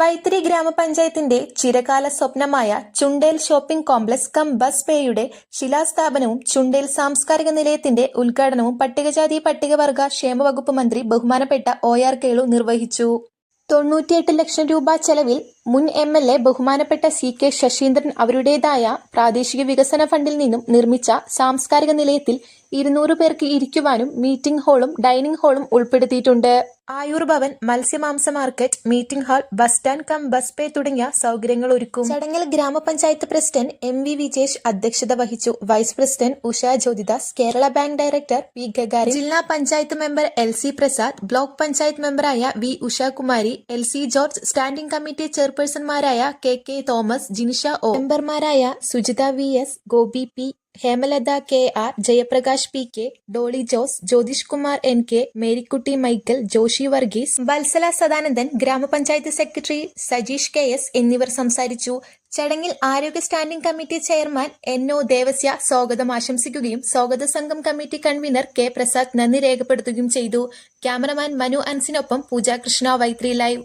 വൈത്തിരി ഗ്രാമപഞ്ചായത്തിന്റെ ചിരകാല സ്വപ്നമായ Chundale shopping complex cum bus പേയുടെ ശിലാസ്ഥാപനവും ചുണ്ടേൽ സാംസ്കാരിക നിലയത്തിന്റെ ഉദ്ഘാടനവും പട്ടികജാതി പട്ടികവർഗ ക്ഷേമവകുപ്പ് മന്ത്രി ബഹുമാനപ്പെട്ട OR കേളു നിർവഹിച്ചു. 98 ലക്ഷം രൂപ ചെലവിൽ മുൻ MLA ബഹുമാനപ്പെട്ട CK ശശീന്ദ്രൻ അവരുടേതായ പ്രാദേശിക വികസന ഫണ്ടിൽ നിന്നും നിർമ്മിച്ച സാംസ്കാരിക നിലയത്തിൽ 200 പേർക്ക് ഇരിക്കുവാനും മീറ്റിംഗ് ഹാളും ഡൈനിങ് ഹാളും ഉൾപ്പെടുത്തിയിട്ടുണ്ട്. ആയൂർ ഭവൻ, മത്സ്യമാംസ market, meeting hall, bus stand cum bus bay തുടങ്ങിയ സൗകര്യങ്ങൾ ഒരുക്കും. ചടങ്ങിൽ ഗ്രാമപഞ്ചായത്ത് പ്രസിഡന്റ് MV വിജേഷ് അധ്യക്ഷത വഹിച്ചു. Vice president Usha Jyothidas, Kerala bank director P Gagarin, ജില്ലാ panchayat member LC Prasad, block panchayat മെമ്പറായ V Ushakumari, LC George, standing committee ചെയർപേഴ്സൺമാരായ KK തോമസ്, ജിനിഷ O, മെമ്പർമാരായ Sujitha VS, Gopi P, Hemalatha KR, Jayaprakash PK, Dolly Jose, Jyothish Kumar NK, Marykutty Michael, Joshi Varghese, Vatsala Sadanandan, ഗ്രാമപഞ്ചായത്ത് സെക്രട്ടറി സജീഷ് KS എന്നിവർ സംസാരിച്ചു. ചടങ്ങിൽ ആരോഗ്യ standing committee chairman NO Devasia സ്വാഗതം ആശംസിക്കുകയും സ്വാഗത സംഘം കമ്മിറ്റി കൺവീനർ K പ്രസാദ് നന്ദി രേഖപ്പെടുത്തുകയും ചെയ്തു. ക്യാമറമാൻ മനു അൻസിനൊപ്പം പൂജ കൃഷ്ണ, വൈത്തിരി ലൈവ്.